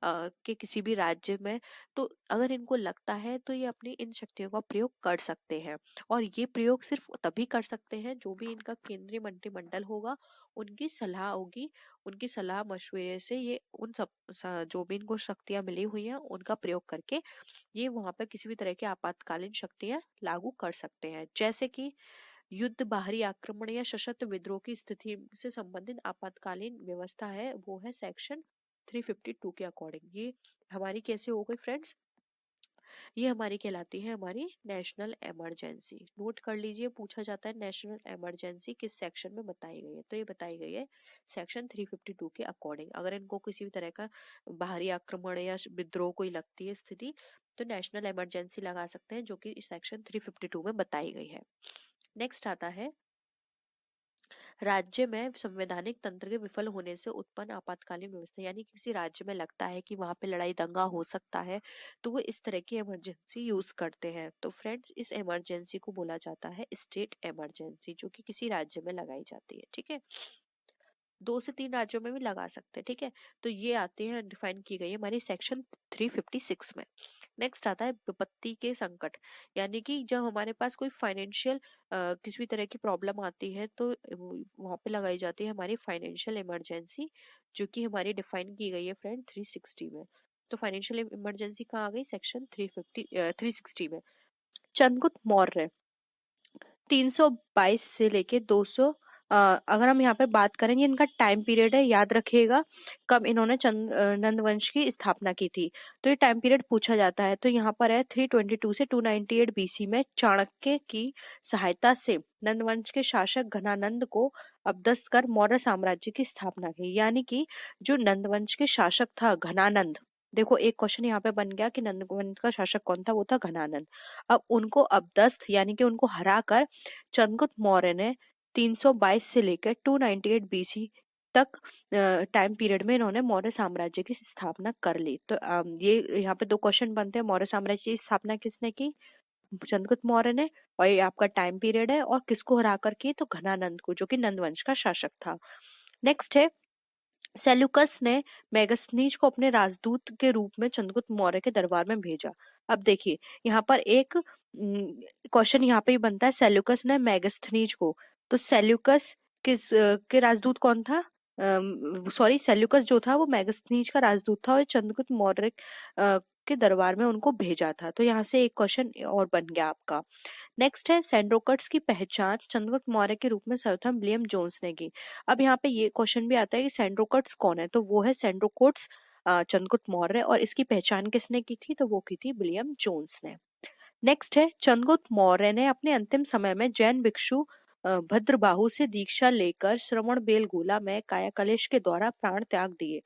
के किसी भी राज्य में, तो अगर इनको लगता है तो ये अपनी इन शक्तियों का प्रयोग कर सकते हैं। और ये प्रयोग सिर्फ तभी कर सकते हैं जो भी इनका केंद्रीय मंत्रिमंडल होगा, उनकी सलाह होगी, उनकी सलाह मशवरे से ये उन सब जो भी इनको शक्तियां मिली हुई हैं उनका प्रयोग करके ये वहां पर किसी भी तरह की आपातकालीन शक्तियां लागू कर सकते हैं। जैसे कि युद्ध, बाहरी आक्रमण या सशस्त्र विद्रोह की स्थिति से संबंधित आपातकालीन व्यवस्था है, वो है सेक्शन 352 के अकॉर्डिंग। ये हमारी कैसे हो गई फ्रेंड्स, ये हमारी कहलाती है हमारी नेशनल इमरजेंसी। नोट कर लीजिए, पूछा जाता है नेशनल इमरजेंसी किस सेक्शन में बताई गई है, तो ये बताई गई है सेक्शन 352 के अकॉर्डिंग। अगर इनको किसी भी तरह का बाहरी आक्रमण या विद्रोह कोई लगती है स्थिति, तो नेशनल इमरजेंसी लगा सकते हैं, जो कि सेक्शन 352 में बताई गई है। नेक्स्ट आता है राज्य में संवैधानिक तंत्र के विफल होने से उत्पन्न आपातकालीन व्यवस्था। यानी किसी राज्य में लगता है कि वहां पे लड़ाई दंगा हो सकता है, तो वो इस तरह की इमरजेंसी यूज करते हैं। तो फ्रेंड्स, इस इमरजेंसी को बोला जाता है स्टेट इमरजेंसी, जो कि किसी राज्य में लगाई जाती है। ठीक है, 2 से 3 राज्यों में भी लगा सकते हैं। ठीक है, तो ये आते हैं, डिफाइन की गई है हमारी सेक्शन 356 में। नेक्स्ट आता है विपत्ति के संकट। यानी कि जब हमारे पास कोई फाइनेंशियल किसी भी तरह की प्रॉब्लम आती है, तो वहां पे लगाई जाती है हमारी फाइनेंशियल इमरजेंसी, जो कि हमारी डिफाइन की गई है फ्रेंड 360 में। तो फाइनेंशियल इमरजेंसी कहाँ आ गई, सेक्शन 360 में। चंद्रगुप्त मौर्य 322 से लेके 200, अगर हम यहाँ पे बात करेंगे, इनका टाइम पीरियड है, याद रखिएगा कब इन्होंने नंद वंश की स्थापना की थी। तो ये टाइम पीरियड पूछा जाता है, तो यहाँ पर है 322 से 298 बीसी में चाणक्य की सहायता से नंद वंश के शासक घनानंद को अपदस्थ कर मौर्य साम्राज्य की स्थापना की। यानी कि जो नंद वंश के शासक था घनानंद, देखो एक क्वेश्चन यहाँ पे बन गया कि नंद वंश का शासक कौन था, वो था घनानंद। अब उनको अपदस्थ यानी कि उनको हरा कर चंद्रगुप्त मौर्य ने 322 से लेकर 298 बीसी तक टाइम पीरियड में इन्होंने मौर्य साम्राज्य की स्थापना कर ली। तो ये यहाँ पे 2 क्वेश्चन बनते हैं, मौर्य साम्राज्य की स्थापना किसने की, चंद्रगुप्त मौर्य ने, और ये आपका टाइम पीरियड है, और किसको हरा कर की, तो घनानंद को, जो कि नंदवंश का शासक था। नेक्स्ट है सेल्यूकस ने मेगस्थनीज को अपने राजदूत के रूप में चंद्रगुप्त मौर्य के दरबार में भेजा। अब देखिए यहाँ पर एक क्वेश्चन यहाँ पे ही बनता है, सेल्यूकस ने मेगस्थनीज को, तो सेल्यूकस के राजदूत कौन था, सॉरी सेल्यूकस जो था वो मेगस्थनीज का राजदूत था, और चंद्रगुप्त मौर्य के दरबार में उनको भेजा था। तो यहाँ से एक क्वेश्चन और बन गया आपका। नेक्स्ट है सैंड्रोकट्स की पहचान चंद्रगुप्त मौर्य के रूप में सर्वप्रथम विलियम जोन्स ने की। अब यहाँ पे ये क्वेश्चन भी आता है कि सैंड्रोकट्स कौन है, तो वो है सैंड्रोकोट्स चंद्रगुप्त मौर्य, और इसकी पहचान किसने की थी, तो वो की थी विलियम जोन्स ने। नेक्स्ट है चंद्रगुप्त मौर्य ने अपने अंतिम समय में जैन भिक्षु भद्रबाहु से दीक्षा लेकर श्रवण बेलगोला में कायाकलेश के द्वारा प्राण त्याग दिए।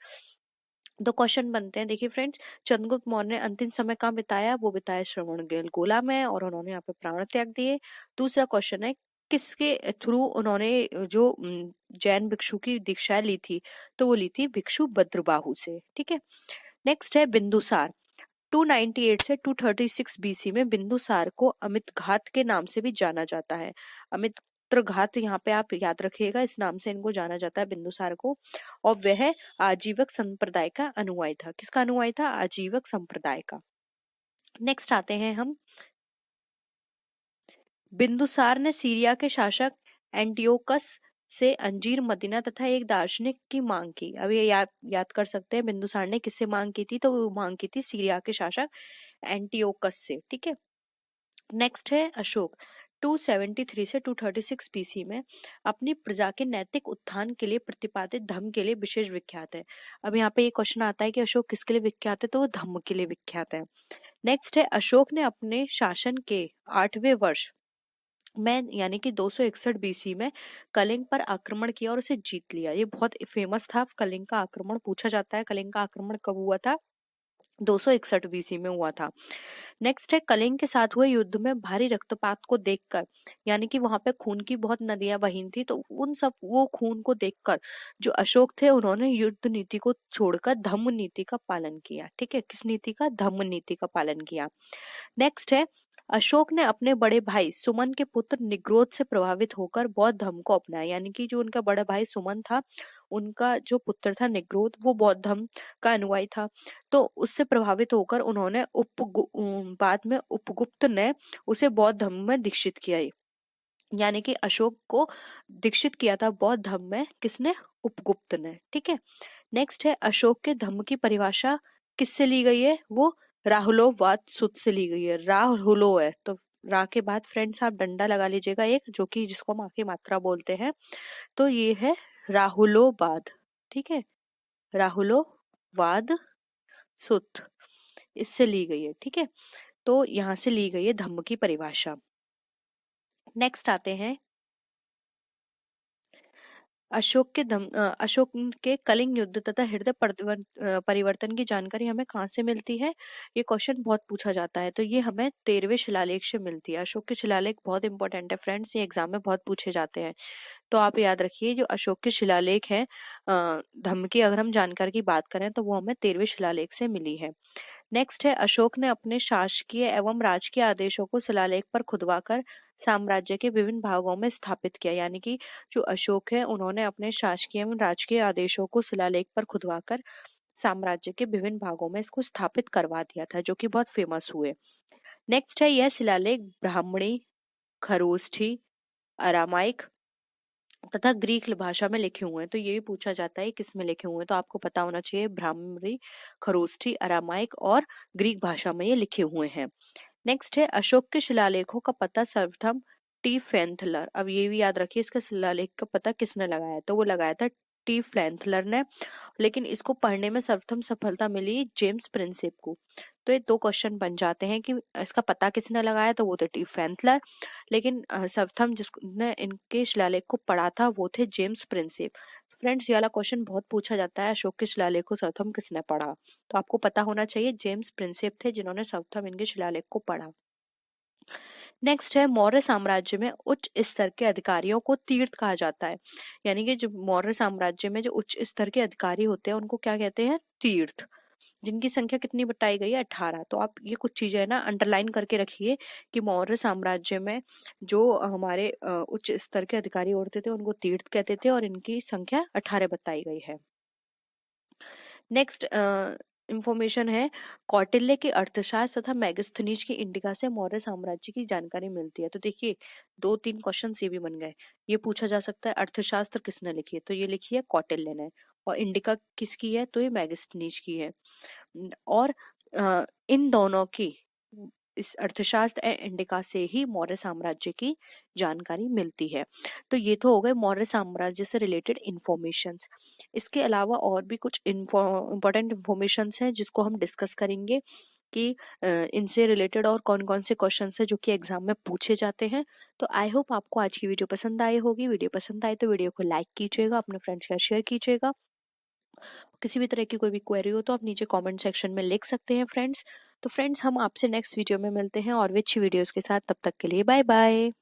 दो क्वेश्चन बनते हैं, देखिए फ्रेंड्स, चंद्रगुप्त मौर्य ने अंतिम समय कहाँ बिताया, वो बिताया श्रवण बेलगोला में, और उन्होंने यहाँ पे प्राण त्याग दिए। दूसरा क्वेश्चन है किसके थ्रू उन्होंने जो जैन भिक्षु की दीक्षा ली थी, तो वो ली थी भिक्षु भद्रबाहु से। ठीक है, नेक्स्ट है बिंदुसार 298 से 236 बीसी में बिंदुसार को अमित घात के नाम से भी जाना जाता है। अमित घात यहाँ पे आप याद रखिएगा, इस नाम से इनको जाना जाता है बिंदुसार को, और वह आजीवक संप्रदाय का अनुयायी था। किसका अनुयायी था, आजीवक संप्रदाय का। नेक्स्ट आते हैं हम, बिंदुसार ने सीरिया के शासक एंटियोकस से अंजीर, मदीना तथा एक दार्शनिक की मांग की। अब ये याद कर सकते हैं बिंदुसार ने किससे मांग की थी, तो वो मांग की थी सीरिया के शासक एंटियोकस से। ठीक है, नेक्स्ट है अशोक 273 से 236 बीसी में अपनी प्रजा के नैतिक उत्थान के लिए प्रतिपादित धम्म के लिए विशेष विख्यात है। अब यहाँ पे ये क्वेश्चन आता है कि अशोक किसके लिए विख्यात है, तो वो धम्म के लिए विख्यात है। नेक्स्ट है अशोक ने अपने शासन के 8वें वर्ष में यानी कि 261 बीसी में कलिंग पर आक्रमण किया और उसे जीत लिया। ये बहुत फेमस था, कलिंग का आक्रमण पूछा जाता है, कलिंग का आक्रमण कब हुआ था, 261 बीसी में हुआ था। नेक्स्ट है कलिंग के साथ हुए युद्ध में भारी रक्तपात को देखकर, यानी कि वहां पे खून की बहुत नदियां बही थी, तो उन सब वो खून को देखकर जो अशोक थे उन्होंने युद्ध नीति को छोड़कर धम्म नीति का पालन किया। ठीक है, किस नीति का, धम्म नीति का पालन किया। नेक्स्ट है अशोक ने अपने बड़े भाई सुमन के पुत्र निग्रोध से प्रभावित होकर बौद्ध धर्म को अपनाया। यानी कि जो उनका बड़ा भाई सुमन था, उनका जो पुत्र था निग्रोध, वो बौद्ध धर्म का अनुयायी था। तो उससे प्रभावित होकर उन्होंने बाद में उपगुप्त ने उसे बौद्ध धर्म में दीक्षित किया। यानी कि अशोक को दीक्षित किया था बौद्ध धर्म में, किसने? उपगुप्त ने। ठीक है। नेक्स्ट है, अशोक के धम्म की परिभाषा किससे ली गई है? वो राहुलोवाद सूत्र से ली गई है। राहुलो है तो रा के बाद फ्रेंड्स आप डंडा लगा लीजिएगा एक, जो कि जिसको हम आखिरी मात्रा बोलते हैं। तो ये है राहुलोवाद। ठीक है, राहुलोवाद सूत्र इससे ली गई है। ठीक है, तो यहां से ली गई है धम्म की परिभाषा। नेक्स्ट आते हैं, अशोक के कलिंग युद्ध तथा हृदय परिवर्तन की जानकारी हमें कहाँ से मिलती है? ये क्वेश्चन बहुत पूछा जाता है। तो ये हमें 13वें शिलालेख से मिलती है। अशोक के शिलालेख बहुत इंपॉर्टेंट है फ्रेंड्स, ये एग्जाम में बहुत पूछे जाते हैं। तो आप याद रखिए, जो अशोक के शिलालेख हैं, धम्म की अगर हम जानकारी की बात करें तो वो हमें 13वें शिलालेख से मिली है। नेक्स्ट है, अशोक ने अपने शासकीय एवं राजकीय आदेशों को शिलालेख पर खुदवाकर साम्राज्य के विभिन्न भागों में स्थापित किया। यानी कि जो अशोक है, उन्होंने अपने शासकीय एवं राजकीय आदेशों को शिलालेख पर खुदवाकर साम्राज्य के विभिन्न भागों में इसको स्थापित करवा दिया था, जो कि बहुत फेमस हुए। नेक्स्ट है, यह शिलालेख ब्राह्मणी, खरोष्ठी, अरामाइक तथा ग्रीक भाषा में लिखे हुए हैं। तो ये भी पूछा जाता है किस में लिखे हुए हैं, तो आपको पता होना चाहिए ब्राह्मणी, खरोष्ठी, अरामाइक और ग्रीक भाषा में ये लिखे हुए हैं। नेक्स्ट है, अशोक के शिलालेखों का पता सर्वप्रथम टी फेंथलर। अब ये भी याद रखिए, इसका शिलालेख का पता किसने लगाया? तो वो लगाया था टी फ्लैंथलर ने। लेकिन इसको पढ़ने में सर्वप्रथम सफलता मिली जेम्स प्रिंसेप को। तो ये दो क्वेश्चन बन जाते हैं कि इसका पता किसने लगाया, तो वो थे टी फ्लैंथलर। लेकिन सर्वप्रथम जिसने इनके शिलालेख को पढ़ा था वो थे जेम्स प्रिंसेप। फ्रेंड्स, ये वाला क्वेश्चन बहुत पूछा जाता है, अशोक के शिलालेख को सर्वप्रथम किसने पढ़ा? तो आपको पता होना चाहिए जेम्स प्रिंसेप थे जिन्होंने सर्वप्रथम इनके शिलालेख को पढ़ा। नेक्स्ट है, मौर्य साम्राज्य में उच्च स्तर के अधिकारियों को तीर्थ कहा जाता है। यानी कि जो मौर्य साम्राज्य में जो उच्च स्तर के अधिकारी होते हैं उनको क्या कहते हैं? तीर्थ। जिनकी संख्या कितनी बताई गई है? 18। तो आप ये कुछ चीजें है ना अंडरलाइन करके रखिए कि मौर्य साम्राज्य में जो हमारे उच्च स्तर के अधिकारी होते थे उनको तीर्थ कहते थे और इनकी संख्या 18 बताई गई है। नेक्स्ट इंफॉर्मेशन है, कौटिल्य के अर्थशास्त्र तथा मैगस्थनीज की इंडिका से मौर्य साम्राज्य की जानकारी मिलती है। तो देखिए 2-3 क्वेश्चन ये भी बन गए। ये पूछा जा सकता है अर्थशास्त्र किसने लिखी है? तो ये लिखी है कौटिल्य ने। और इंडिका किसकी है? तो ये मैगस्थनीज की है। और इन दोनों की, इस अर्थशास्त्र एवं इंडिका से ही मौर्य साम्राज्य की जानकारी मिलती है। तो ये तो हो गए मौर्य साम्राज्य से रिलेटेड इंफॉर्मेशंस। इसके अलावा और भी कुछ इम्पोर्टेंट इंफॉर्मेशंस हैं जिसको हम डिस्कस करेंगे कि इनसे रिलेटेड और कौन कौन से क्वेश्चंस है जो कि एग्जाम में पूछे जाते हैं। तो आई होप आपको आज की वीडियो पसंद आई होगी। वीडियो पसंद आए तो वीडियो को लाइक कीजिएगा, अपने फ्रेंड्स के साथ शेयर कीजिएगा। किसी भी तरह की कोई भी क्वेरी हो तो आप नीचे कमेंट सेक्शन में लिख सकते हैं फ्रेंड्स। तो फ्रेंड्स, हम आपसे नेक्स्ट वीडियो में मिलते हैं और भी अच्छी वीडियोस के साथ। तब तक के लिए बाय बाय।